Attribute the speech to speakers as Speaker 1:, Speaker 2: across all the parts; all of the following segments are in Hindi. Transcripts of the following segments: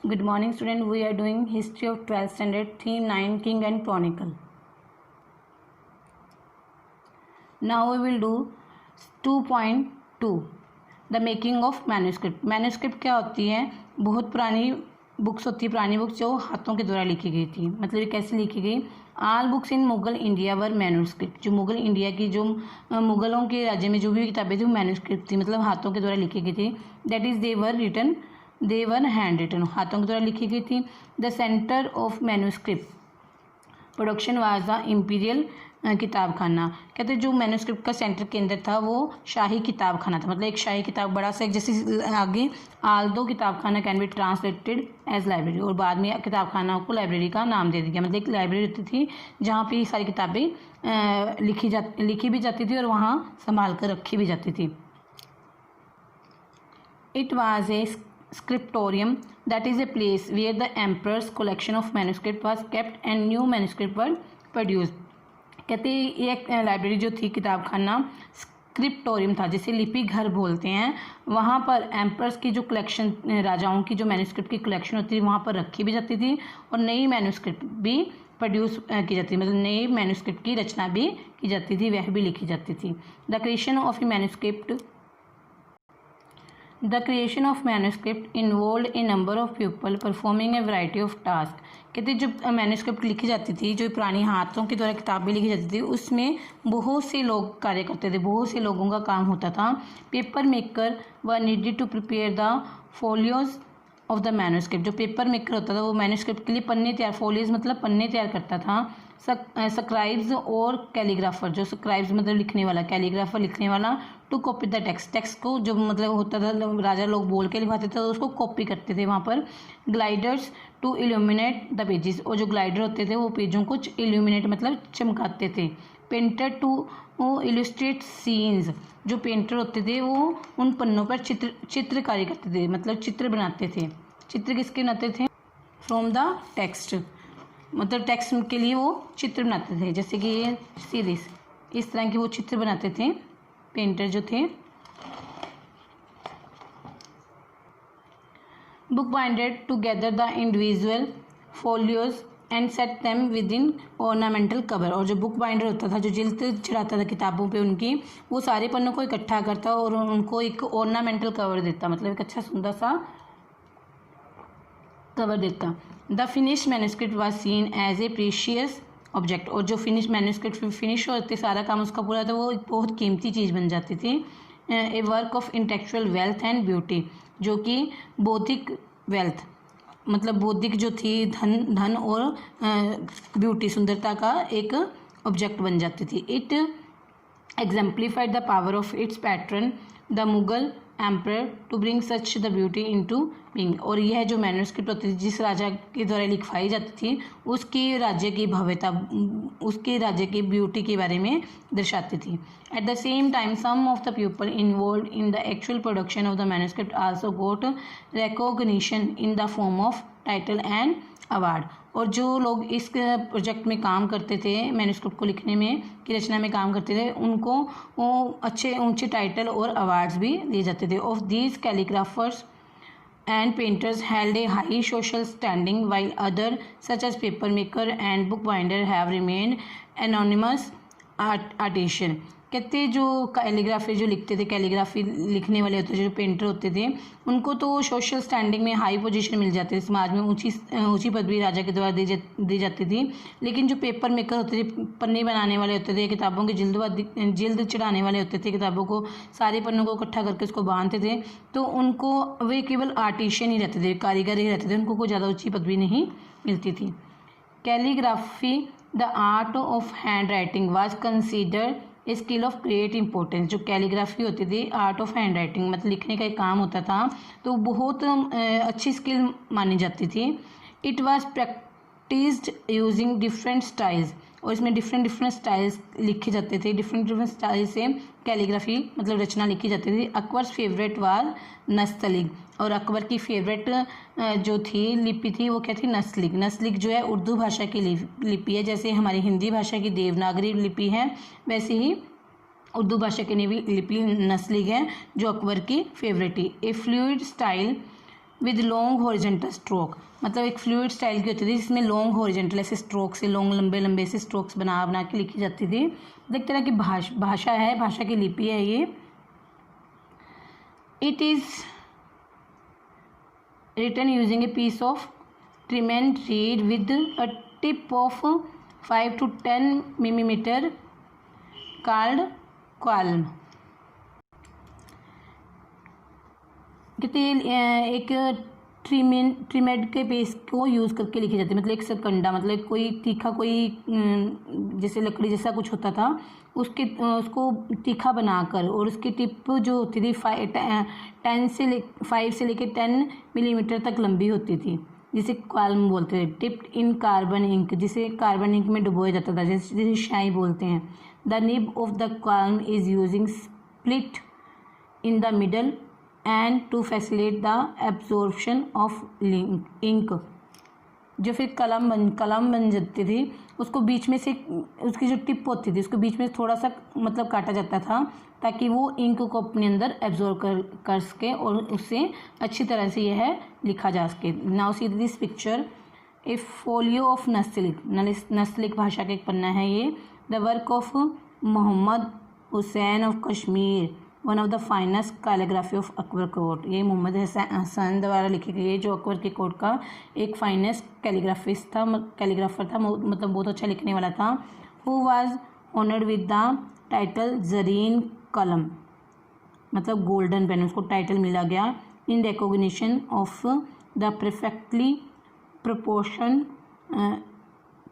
Speaker 1: Good morning, student. We are doing history of 12th standard, theme 9, King and Chronicle. Now we will do 2.2, the making of manuscript. Manuscript क्या होती है? बहुत पुरानी बुक्स होती है, पुरानी बुक्स जो हाथों के द्वारा लिखी गई थी। मतलब ये कैसे लिखी गई? ऑल बुक्स इन मुगल इंडिया वर मैन्यूस्क्रिप्ट। जो मुगल इंडिया की जो मुगलों के राज्य में जो भी किताबें थी वो मैन्यूस्क्रिप्ट थी, मतलब हाथों के द्वारा लिखी गई थी। That is they were hand written, हाथों के द्वारा लिखी गई थी। The centre of manuscript production was the imperial kitab khana. कहते जो मैन्यूस्क्रिप्ट का सेंटर केंद्र था वो शाही किताब खाना था, मतलब एक शाही किताब बड़ा सा, एक जैसे आगे although kitab khana can be translated as library, और बाद में किताब खाना को लाइब्रेरी का नाम दे दिया। मतलब एक लाइब्रेरी होती थी जहाँ पे सारी किताबें लिखी भी जाती थी और वहाँ संभाल कर रखी भी जाती थी। It was a scriptorium, that is a place where the emperor's collection of manuscript was kept and new manuscript were produced. कहते एक लाइब्रेरी जो थी किताब खाना स्क्रिप्टोरियम था, जिसे लिपि घर बोलते हैं। वहाँ पर एम्पर्स की जो कलेक्शन, राजाओं की जो मैन्यूस्क्रिप्ट की कलेक्शन होती थी वहाँ पर रखी भी जाती थी और नई मैन्यूस्क्रिप्ट भी प्रोड्यूस की जाती थी, मतलब नई मैन्यूस्क्रिप्ट की रचना भी की जाती थी, वह भी लिखी जाती थी। The creation of manuscript involve A number of people performing A variety of task. कहते जब मैन्यूस्क्रिप्ट लिखी जाती थी, जो पुरानी हाथों के द्वारा किताबें लिखी जाती थी, उसमें बहुत से लोग कार्य करते थे, बहुत से लोगों का काम होता था। Paper maker who needed to prepare the folios of the manuscript. जो पेपर मेकर होता था वो मैन्यूस्क्रिप्ट के लिए पन्ने तैयार, फोलियोज मतलब पन्ने तैयार करता था। स्क्राइब्स और कैलीग्राफर, जो स्क्राइब्स मतलब लिखने वाला, कैलीग्राफर लिखने वाला, टू कॉपी द टेक्स्ट को जो मतलब होता था, राजा लोग बोल के लिखवाते थे तो उसको कॉपी करते थे वहाँ पर। Gilders to illuminate the pages, और जो ग्लाइडर होते थे वो पेजों को इल्यूमिनेट मतलब चमकाते थे। पेंटर टू इलस्ट्रेट सीन्स, जो पेंटर होते थे वो उन पन्नों पर चित्रकारी करते थे, मतलब चित्र बनाते थे। चित्र किसके बनाते थे? फ्रॉम द टेक्स्ट, मतलब टेक्स्ट के लिए वो चित्र बनाते थे। जैसे कि ये सीरीज, इस तरह के वो चित्र बनाते थे पेंटर जो थे। Book binder to gather the individual folios and set them within ornamental cover, और जो बुक बाइंडर होता था, जो जिल्द चढ़ाता था किताबों पे उनकी, वो सारे पन्नों को इकट्ठा करता और उनको एक ऑर्नामेंटल कवर देता, मतलब एक अच्छा सुंदर सा कवर देता। The finished manuscript was seen as a precious object, और जो फिनिश मैन्यूस्क्रिप्ट फिनिश होते सारा काम उसका पूरा था, वो एक बहुत कीमती चीज़ बन जाती थी। A work of intellectual wealth and beauty, जो कि बौद्धिक वेल्थ मतलब बौद्धिक जो थी धन और ब्यूटी सुंदरता का एक ऑब्जेक्ट बन जाती थी। It exemplified the power of its patron the Mughal emperor to bring such the beauty into being, और यह जो मैन्यूस्क्रिप्ट होती थी जिस राजा के द्वारा लिखवाई जाती थी उसके राज्य की भव्यता, उसके राज्य की ब्यूटी के बारे में दर्शाती थी। At the same time some of the people involve in the actual production of the manuscript also got recognition in the form of title and award, और जो लोग इस प्रोजेक्ट में काम करते थे, मैन्यूस्क्रिप्ट को लिखने में की रचना में काम करते थे, उनको वो अच्छे ऊंचे टाइटल और अवार्ड्स भी दिए जाते थे। Of these calligraphers and painters held a high social standing, while other such as paper maker and bookbinder have remained anonymous artisan। कहते जो कैलीग्राफी जो लिखते थे, कैलीग्राफी लिखने वाले होते थे, जो पेंटर होते थे, उनको तो सोशल स्टैंडिंग में हाई पोजीशन मिल जाती थी, समाज में ऊंची पदवी राजा के द्वारा दी जाती थी। लेकिन जो पेपर मेकर होते थे, पन्ने बनाने वाले होते थे, किताबों की जिल्द चढ़ाने वाले होते थे, किताबों को सारे पन्नों को इकट्ठा करके उसको बांधते थे, तो उनको वे केवल आर्टिशियन ही रहते थे, कारीगर ही रहते थे, उनको कोई ज़्यादा ऊँची पदवी नहीं मिलती थी। Calligraphy the art of hand writing was considered a skill of great importance. जो कैलीग्राफी होती थी, आर्ट ऑफ हैंड राइटिंग मतलब लिखने का एक काम होता था, तो बहुत अच्छी स्किल मानी जाती थी। It was practised using different styles, और इसमें डिफरेंट स्टाइल्स लिखे जाते थे, डिफरेंट स्टाइल से कैलीग्राफी मतलब रचना लिखी जाती थी। अकबर्स फेवरेट वाज नस्तलीग, और अकबर की फेवरेट जो थी लिपि थी वो क्या थी? नस्लिक। नस्लिक जो है उर्दू भाषा की लिपि है, जैसे हमारी हिंदी भाषा की देवनागरी लिपि है, वैसे ही उर्दू भाषा की लिपि नस्लिक है, जो अकबर की फेवरेट थी। ए fluid style with long horizontal stroke, मतलब एक फ्लूइड स्टाइल की होती थी जिसमें लॉन्ग हॉरिजेंटल ऐसे स्ट्रोक से लॉन्ग लंबे लंबे से स्ट्रोक्स बना बना के लिखी जाती थी। एक तरह की भाषा है, भाषा की लिपि है ये। It is written using a piece of trimmed reed with a tip of 5 to 10 millimeter called qualm। कहते एक ट्रिमेड के पेस्ट को यूज़ करके लिखी जाती है, मतलब एक सरकंडा, मतलब कोई तीखा, कोई जैसे लकड़ी जैसा कुछ होता था उसको तीखा बनाकर, और उसकी टिप जो होती थी 5 से लेकर 10 मिलीमीटर तक लंबी होती थी, जिसे क्वाल्म बोलते थे। टिप्ड इन कार्बन इंक, जिसे कार्बन इंक में डुबोया जाता था, जिसे शाई बोलते हैं। The nib of the quill is using split in the middle and to facilitate the absorption of ink. जो फिर कलम बन जाती थी, उसको बीच में से, उसकी जो टिप होती थी उसको बीच में थोड़ा सा मतलब काटा जाता था ताकि वो इंक को अपने अंदर एब्जॉर्ब कर सके और उससे अच्छी तरह से यह लिखा जा सके। Now see this picture, a folio of Nastaliq भाषा का एक पन्ना है ये। The work of Mohammad Hussain of Kashmir, one of the finest calligraphy of Akbar court. ये मोहम्मद हसन द्वारा लिखी गई है, जो अकबर के कोर्ट का एक फाइनेस्ट कैलीग्राफर था, मतलब बहुत अच्छा लिखने वाला था। Who was honoured with the title Zareen कलम, मतलब गोल्डन पेन, उसको टाइटल मिला गया। In recognition of the perfectly proportion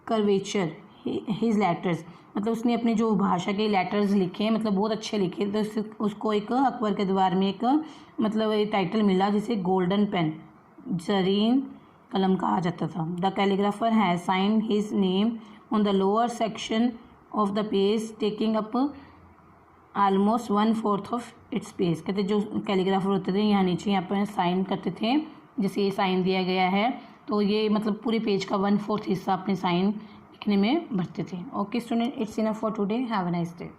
Speaker 1: curvature his letters, मतलब उसने अपने जो भाषा के लेटर्स लिखे हैं, मतलब बहुत अच्छे लिखे, तो उसको एक अकबर के दरबार में एक मतलब एक टाइटल मिला जिसे गोल्डन पेन, जरीन कलम कहा जाता था। The calligrapher has sign his name on the lower section of the page taking up almost 1/4 of its page. कहते जो कैलीग्राफर होते थे यहाँ नीचे यहाँ पर साइन करते थे, जैसे ये साइन दिया गया है, तो ये मतलब पूरे पेज का 1/4 हिस्सा अपने साइन लिखने में भरते थे। Okay student, it's enough for today, have a nice day.